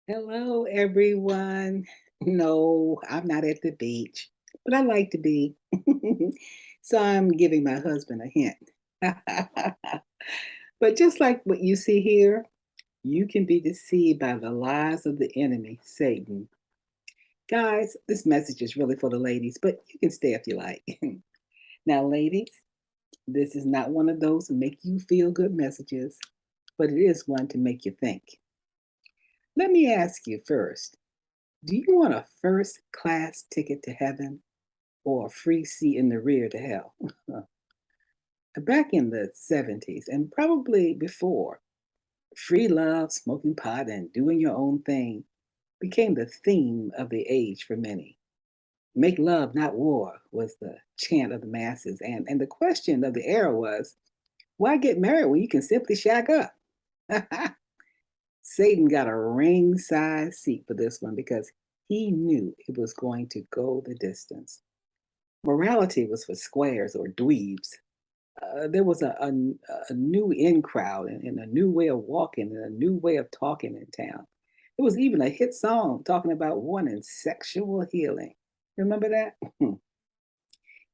Hello, everyone. No, I'm not at the beach, but I like to be. So I'm giving my husband a hint. But just like what you see here, you can be deceived by the lies of the enemy, Satan. Guys, this message is really for the ladies, but you can stay if you like. Now, ladies, this is not one of those to make you feel good messages, but it is one to make you think. Let me ask you first. Do you want a first class ticket to heaven or a free seat in the rear to hell? Back in the 70s and probably before, free love, smoking pot, and doing your own thing became the theme of the age for many. Make love, not war, was the chant of the masses. And the question of the era was, why get married when you can simply shack up? Satan got a ringside seat for this one because he knew it was going to go the distance. Morality was for squares or dweebs. There was a new in crowd and a new way of walking and a new way of talking in town. There was even a hit song talking about wanting sexual healing. Remember that?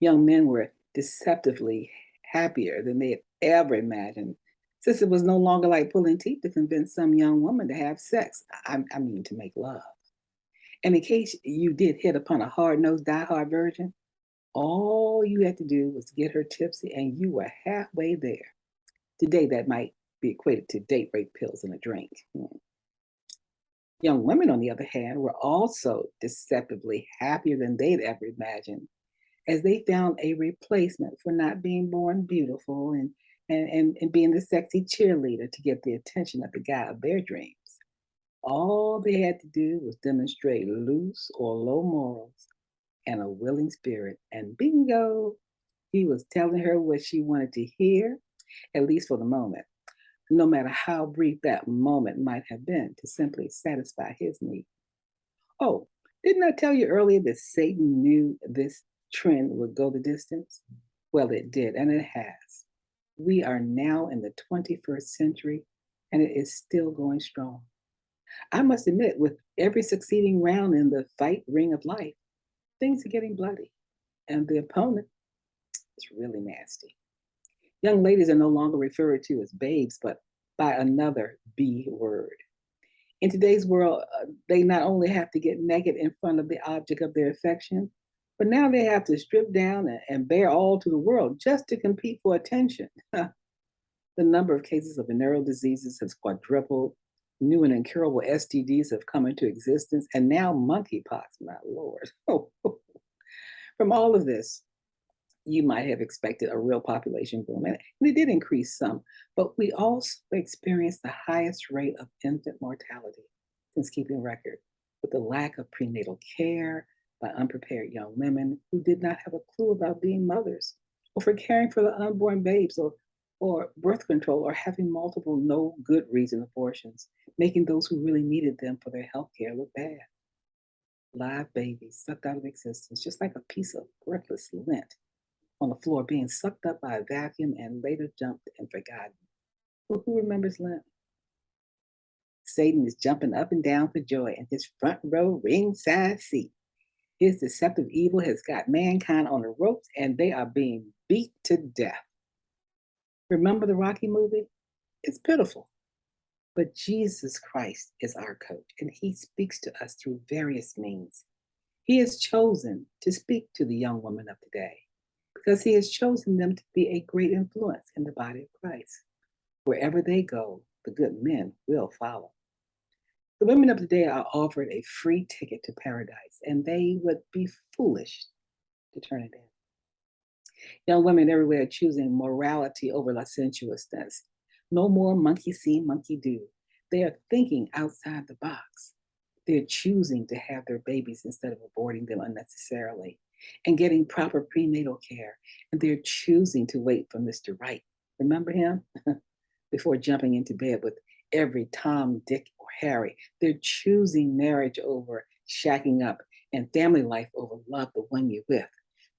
Young men were deceptively happier than they had ever imagined, since it was no longer like pulling teeth to convince some young woman to have sex. I mean, to make love. And in case you did hit upon a hard nosed, die-hard virgin, all you had to do was get her tipsy and you were halfway there. Today, that might be equated to date rape pills and a drink. Young women, on the other hand, were also deceptively happier than they'd ever imagined as they found a replacement for not being born beautiful and being the sexy cheerleader to get the attention of the guy of their dreams. All they had to do was demonstrate loose or low morals and a willing spirit, and bingo, he was telling her what she wanted to hear, at least for the moment, no matter how brief that moment might have been to simply satisfy his need. Oh, didn't I tell you earlier that Satan knew this trend would go the distance? Well, it did, and it has. We are now in the 21st century, and it is still going strong. I must admit, with every succeeding round in the fight ring of life, things are getting bloody, and the opponent is really nasty. Young ladies are no longer referred to as babes, but by another B word. In today's world, they not only have to get naked in front of the object of their affection, but now they have to strip down and bare all to the world just to compete for attention. The number of cases of venereal diseases has quadrupled. New and incurable STDs have come into existence, and now monkeypox, my lord. From all of this, you might have expected a real population boom, and it did increase some, but we also experienced the highest rate of infant mortality since keeping record, with the lack of prenatal care by unprepared young women who did not have a clue about being mothers, or for caring for the unborn babes, or birth control, or having multiple no good reason abortions, making those who really needed them for their health care look bad. Live babies sucked out of existence, just like a piece of worthless lint on the floor being sucked up by a vacuum and later dumped and forgotten. Well, who remembers Lent? Satan is jumping up and down for joy in his front row ringside seat. His deceptive evil has got mankind on the ropes and they are being beat to death. Remember the Rocky movie? It's pitiful. But Jesus Christ is our coach and he speaks to us through various means. He has chosen to speak to the young woman of today because he has chosen them to be a great influence in the body of Christ. Wherever they go, the good men will follow. The women of today are offered a free ticket to paradise, and they would be foolish to turn it in. Young women everywhere are choosing morality over licentiousness. No more monkey see, monkey do. They are thinking outside the box. They're choosing to have their babies instead of aborting them unnecessarily and getting proper prenatal care. And they're choosing to wait for Mr. Right. Remember him? Before jumping into bed with every Tom, Dick, or Harry. They're choosing marriage over shacking up and family life over love, the one you're with.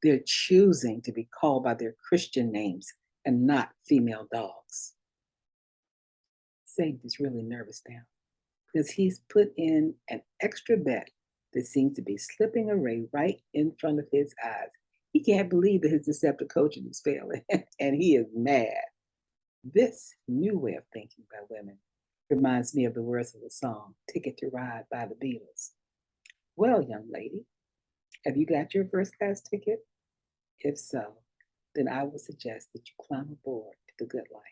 They're choosing to be called by their Christian names and not female dogs. Satan is really nervous now because he's put in an extra bet that seems to be slipping away right in front of his eyes. He can't believe that his deceptive coaching is failing, and he is mad. This new way of thinking by women reminds me of the words of the song Ticket to Ride by the Beatles. Well, young lady, have you got your first class ticket? If so, then I would suggest that you climb aboard to the good life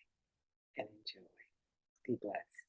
and enjoy. Be blessed.